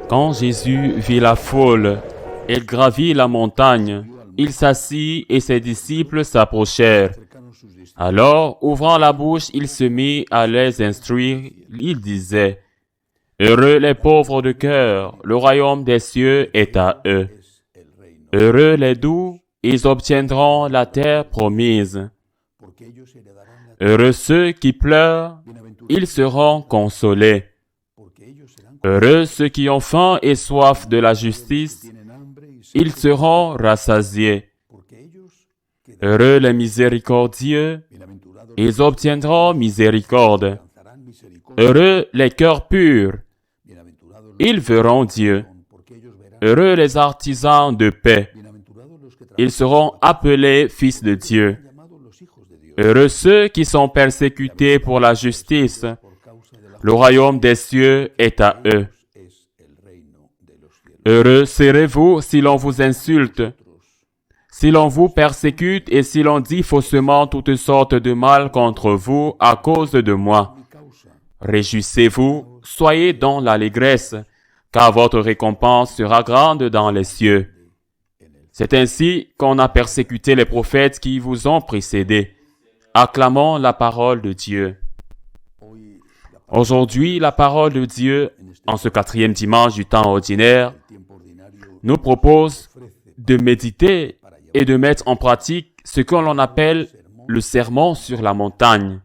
Quand Jésus vit la foule, il gravit la montagne, il s'assit et ses disciples s'approchèrent. Alors, ouvrant la bouche, il se mit à les instruire. Il disait, « Heureux les pauvres de cœur, le royaume des cieux est à eux. Heureux les doux, ils obtiendront la terre promise. Heureux ceux qui pleurent, ils seront consolés. Heureux ceux qui ont faim et soif de la justice, ils seront rassasiés. Heureux les miséricordieux, ils obtiendront miséricorde. Heureux les cœurs purs, ils verront Dieu. Heureux les artisans de paix, ils seront appelés fils de Dieu. Heureux ceux qui sont persécutés pour la justice, le royaume des cieux est à eux. Heureux serez-vous si l'on vous insulte, si l'on vous persécute et si l'on dit faussement toutes sortes de mal contre vous à cause de moi. Réjouissez-vous, soyez dans l'allégresse, car votre récompense sera grande dans les cieux. C'est ainsi qu'on a persécuté les prophètes qui vous ont précédés. Acclamons la parole de Dieu. Aujourd'hui, la parole de Dieu, en ce 4e dimanche du temps ordinaire, nous propose de méditer et de mettre en pratique ce que l'on appelle le sermon sur la montagne,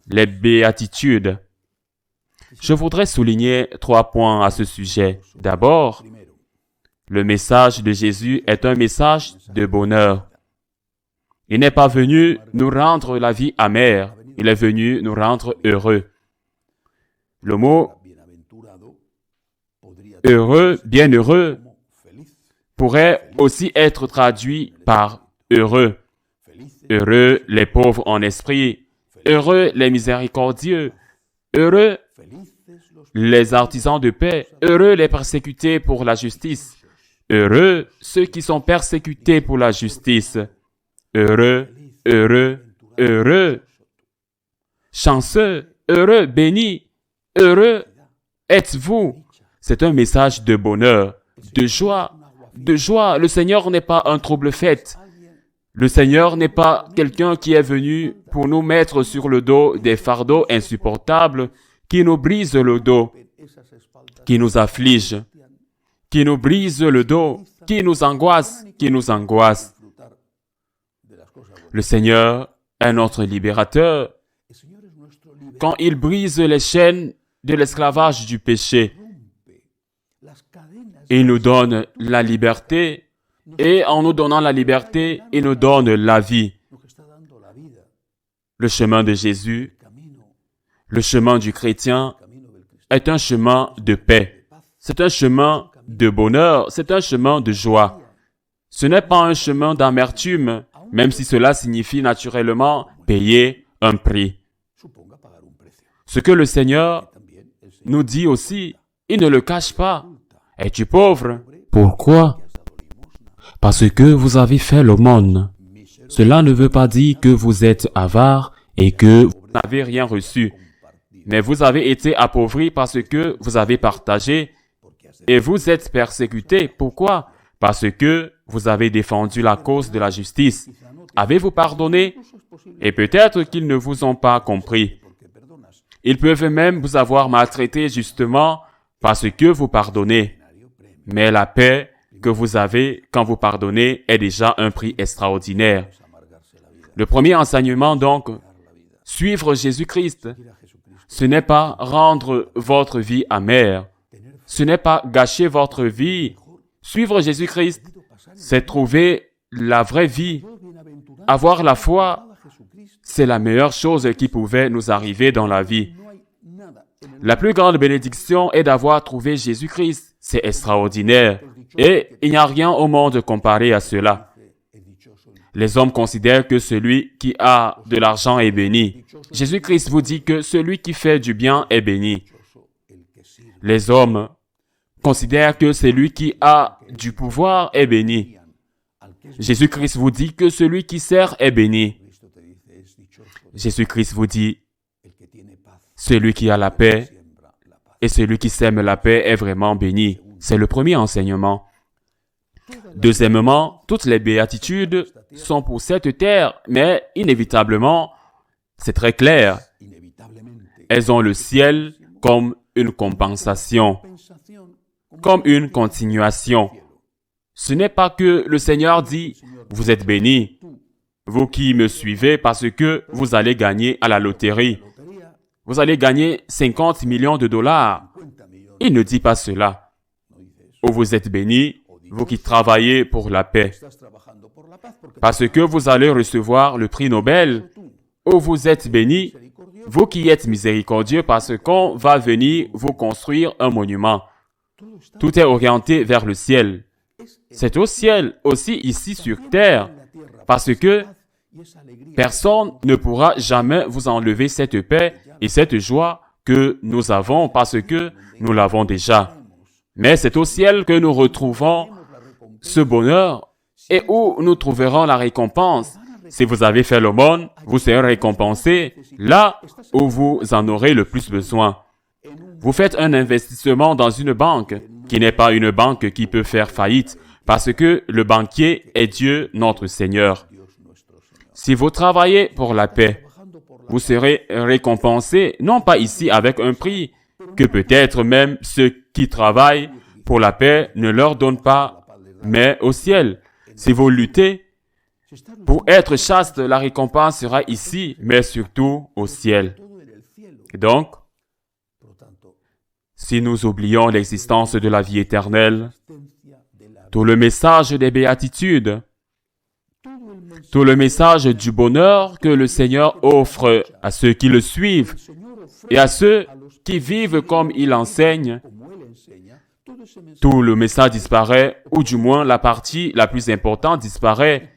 les béatitudes. Je voudrais souligner 3 points à ce sujet. D'abord, le message de Jésus est un message de bonheur. Il n'est pas venu nous rendre la vie amère, il est venu nous rendre heureux. Le mot « heureux »,« bienheureux » pourrait aussi être traduit par « heureux ». Heureux les pauvres en esprit, heureux les miséricordieux, heureux les artisans de paix, heureux les persécutés pour la justice, heureux ceux qui sont persécutés pour la justice, heureux, heureux, heureux, chanceux, heureux, bénis, heureux êtes-vous. C'est un message de bonheur, de joie, de joie. Le Seigneur n'est pas un trouble-fête. Le Seigneur n'est pas quelqu'un qui est venu pour nous mettre sur le dos des fardeaux insupportables qui nous brisent le dos, qui nous affligent, qui nous brisent le dos, qui nous angoissent, Le Seigneur est notre libérateur. Quand il brise les chaînes de l'esclavage du péché, il nous donne la liberté, et en nous donnant la liberté, il nous donne la vie. Le chemin de Jésus, le chemin du chrétien, est un chemin de paix. C'est un chemin de bonheur, c'est un chemin de joie. Ce n'est pas un chemin d'amertume, même si cela signifie naturellement payer un prix. Ce que le Seigneur nous dit aussi, il ne le cache pas. Es-tu pauvre? Pourquoi? Parce que vous avez fait l'aumône. Cela ne veut pas dire que vous êtes avare et que vous n'avez rien reçu. Mais vous avez été appauvri parce que vous avez partagé et vous êtes persécuté. Pourquoi? Parce que vous avez défendu la cause de la justice. Avez-vous pardonné? Et peut-être qu'ils ne vous ont pas compris. Ils peuvent même vous avoir maltraité justement parce que vous pardonnez. Mais la paix que vous avez quand vous pardonnez est déjà un prix extraordinaire. Le premier enseignement donc, suivre Jésus-Christ, ce n'est pas rendre votre vie amère, ce n'est pas gâcher votre vie. Suivre Jésus-Christ, c'est trouver la vraie vie. Avoir la foi, c'est la meilleure chose qui pouvait nous arriver dans la vie. La plus grande bénédiction est d'avoir trouvé Jésus-Christ. C'est extraordinaire. Et il n'y a rien au monde comparé à cela. Les hommes considèrent que celui qui a de l'argent est béni. Jésus-Christ vous dit que celui qui fait du bien est béni. Les hommes considèrent que celui qui a du pouvoir est béni. Jésus-Christ vous dit que celui qui sert est béni. Jésus-Christ vous dit, celui qui a la paix et celui qui sème la paix est vraiment béni. C'est le premier enseignement. Deuxièmement, toutes les béatitudes sont pour cette terre, mais inévitablement, c'est très clair, elles ont le ciel comme une compensation, comme une continuation. Ce n'est pas que le Seigneur dit, vous êtes bénis, vous qui me suivez parce que vous allez gagner à la loterie. Vous allez gagner 50 millions de dollars. Il ne dit pas cela. Ou vous êtes bénis, vous qui travaillez pour la paix, parce que vous allez recevoir le prix Nobel. Ou vous êtes bénis, vous qui êtes miséricordieux, parce qu'on va venir vous construire un monument. Tout est orienté vers le ciel. C'est au ciel, aussi ici sur terre, parce que personne ne pourra jamais vous enlever cette paix et cette joie que nous avons, parce que nous l'avons déjà. Mais c'est au ciel que nous retrouvons ce bonheur et où nous trouverons la récompense. Si vous avez fait l'aumône, vous serez récompensé là où vous en aurez le plus besoin. Vous faites un investissement dans une banque qui n'est pas une banque qui peut faire faillite, parce que le banquier est Dieu notre Seigneur. Si vous travaillez pour la paix, vous serez récompensé, non pas ici avec un prix, que peut-être même ceux qui travaillent pour la paix ne leur donnent pas, mais au ciel. Si vous luttez pour être chaste, la récompense sera ici, mais surtout au ciel. Donc, si nous oublions l'existence de la vie éternelle, tout le message des béatitudes, tout le message du bonheur que le Seigneur offre à ceux qui le suivent et à ceux qui vivent comme il enseigne, tout le message disparaît, ou du moins la partie la plus importante disparaît,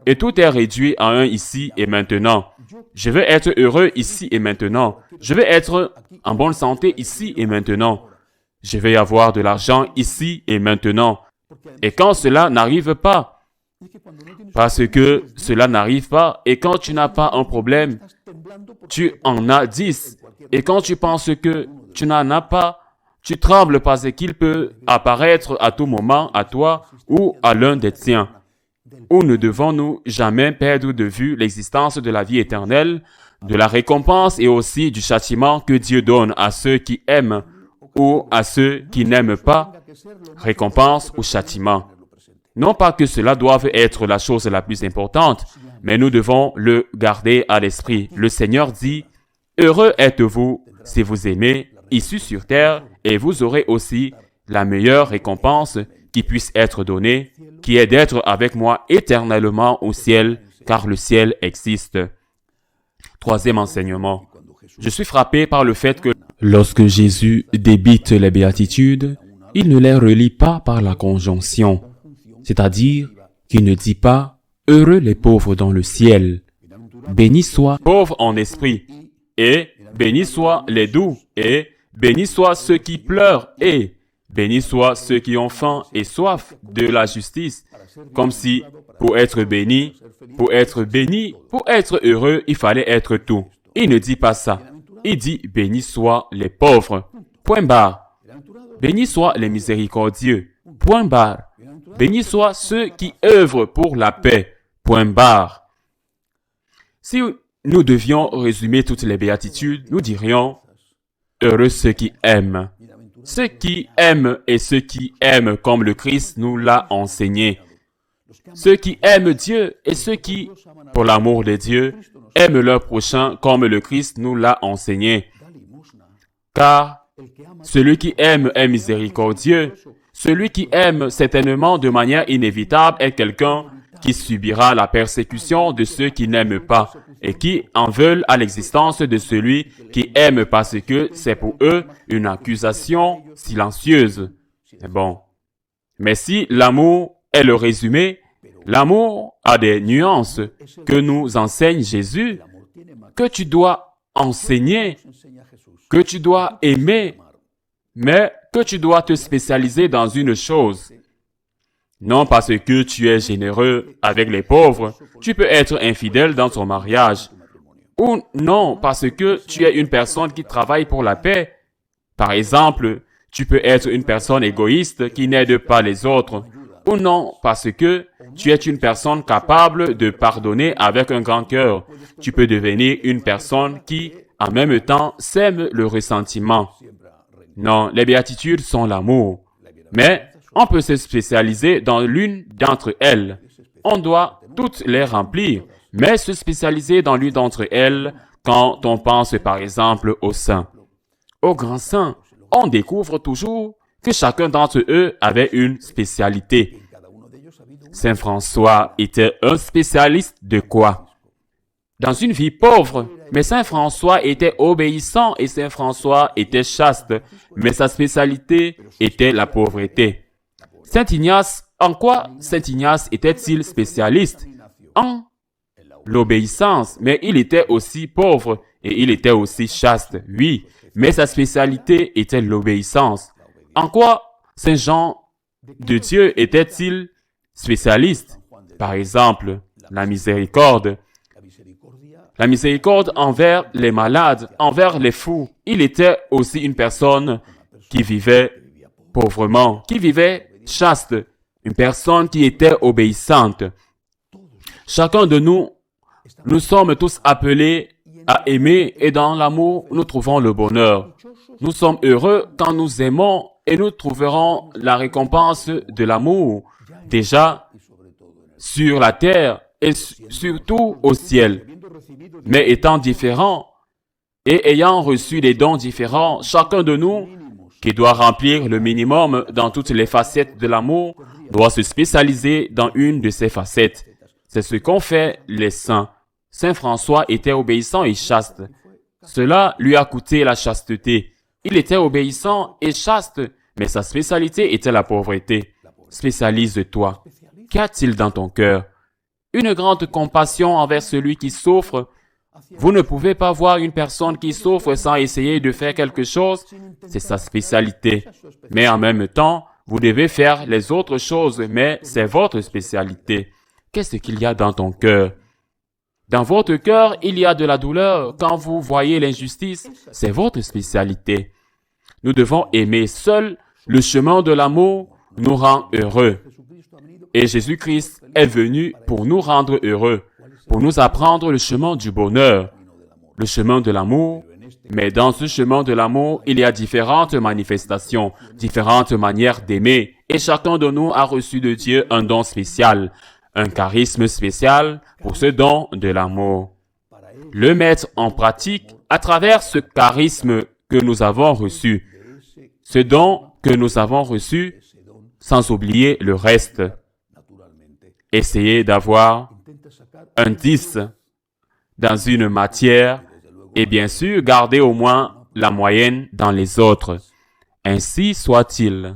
et tout est réduit à un ici et maintenant. Je veux être heureux ici et maintenant. Je veux être en bonne santé ici et maintenant. Je vais avoir de l'argent ici et maintenant. Et quand cela n'arrive pas, parce que cela n'arrive pas, et quand tu n'as pas un problème, tu en as 10. Et quand tu penses que tu n'en as pas, tu trembles parce qu'il peut apparaître à tout moment à toi ou à l'un des tiens. Où ne devons-nous jamais perdre de vue l'existence de la vie éternelle, de la récompense et aussi du châtiment que Dieu donne à ceux qui aiment ou à ceux qui n'aiment pas, récompense ou châtiment. Non pas que cela doive être la chose la plus importante, mais nous devons le garder à l'esprit. Le Seigneur dit, « Heureux êtes-vous si vous aimez ici sur terre, et vous aurez aussi la meilleure récompense qui puisse être donnée, qui est d'être avec moi éternellement au ciel, car le ciel existe. » Troisième enseignement. Je suis frappé par le fait que lorsque Jésus débite les béatitudes, il ne les relie pas par la conjonction, c'est-à-dire qu'il ne dit pas « Heureux les pauvres dans le ciel »,« Béni soient pauvres en esprit » et « Béni soient les doux » et « Béni soient ceux qui pleurent » et « Béni soient ceux qui ont faim et soif de la justice », comme si pour être béni, pour être béni, pour être heureux, il fallait être tout. Il ne dit pas ça. Il dit « Béni soient les pauvres ». Point barre. Béni soient les miséricordieux. Point barre. Béni soient ceux qui œuvrent pour la paix. Point barre. Si nous devions résumer toutes les béatitudes, nous dirions « Heureux ceux qui aiment ». Ceux qui aiment et ceux qui aiment comme le Christ nous l'a enseigné. Ceux qui aiment Dieu et ceux qui, pour l'amour de Dieu, aiment leur prochain comme le Christ nous l'a enseigné. Car celui qui aime est miséricordieux. Celui qui aime certainement de manière inévitable est quelqu'un qui subira la persécution de ceux qui n'aiment pas et qui en veulent à l'existence de celui qui aime parce que c'est pour eux une accusation silencieuse. Bon. Mais si l'amour est le résumé, l'amour a des nuances que nous enseigne Jésus, que tu dois enseigner, que tu dois aimer, mais que tu dois te spécialiser dans une chose. Non parce que tu es généreux avec les pauvres, tu peux être infidèle dans ton mariage. Ou non parce que tu es une personne qui travaille pour la paix. Par exemple, tu peux être une personne égoïste qui n'aide pas les autres. Ou non parce que tu es une personne capable de pardonner avec un grand cœur. Tu peux devenir une personne qui, en même temps, sème le ressentiment. Non, les béatitudes sont l'amour. Mais on peut se spécialiser dans l'une d'entre elles. On doit toutes les remplir, mais se spécialiser dans l'une d'entre elles quand on pense par exemple aux saints. Aux grands saints, on découvre toujours que chacun d'entre eux avait une spécialité. Saint François était un spécialiste de quoi? Dans une vie pauvre, mais Saint François était obéissant et Saint François était chaste, mais sa spécialité était la pauvreté. Saint Ignace, en quoi Saint Ignace était-il spécialiste? En l'obéissance, mais il était aussi pauvre et il était aussi chaste, oui, mais sa spécialité était l'obéissance. En quoi Saint Jean de Dieu était-il spécialiste? Par exemple, la miséricorde. La miséricorde envers les malades, envers les fous. Il était aussi une personne qui vivait pauvrement, qui vivait chaste, une personne qui était obéissante. Chacun de nous, nous sommes tous appelés à aimer et dans l'amour, nous trouvons le bonheur. Nous sommes heureux quand nous aimons et nous trouverons la récompense de l'amour, déjà sur la terre et surtout au ciel. Mais étant différents et ayant reçu des dons différents, chacun de nous, qui doit remplir le minimum dans toutes les facettes de l'amour, doit se spécialiser dans une de ces facettes. C'est ce qu'ont fait les saints. Saint François était obéissant et chaste. Cela lui a coûté la chasteté. Il était obéissant et chaste, mais sa spécialité était la pauvreté. Spécialise-toi. Qu'a-t-il dans ton cœur? Une grande compassion envers celui qui souffre. Vous ne pouvez pas voir une personne qui souffre sans essayer de faire quelque chose. C'est sa spécialité. Mais en même temps, vous devez faire les autres choses, mais c'est votre spécialité. Qu'est-ce qu'il y a dans ton cœur? Dans votre cœur, il y a de la douleur. Quand vous voyez l'injustice, c'est votre spécialité. Nous devons aimer. Seul le chemin de l'amour nous rend heureux. Et Jésus-Christ est venu pour nous rendre heureux, pour nous apprendre le chemin du bonheur, le chemin de l'amour. Mais dans ce chemin de l'amour, il y a différentes manifestations, différentes manières d'aimer. Et chacun de nous a reçu de Dieu un don spécial, un charisme spécial pour ce don de l'amour. Le mettre en pratique à travers ce charisme que nous avons reçu, ce don que nous avons reçu, sans oublier le reste. Essayez d'avoir un 10 dans une matière et bien sûr, gardez au moins la moyenne dans les autres. Ainsi soit-il.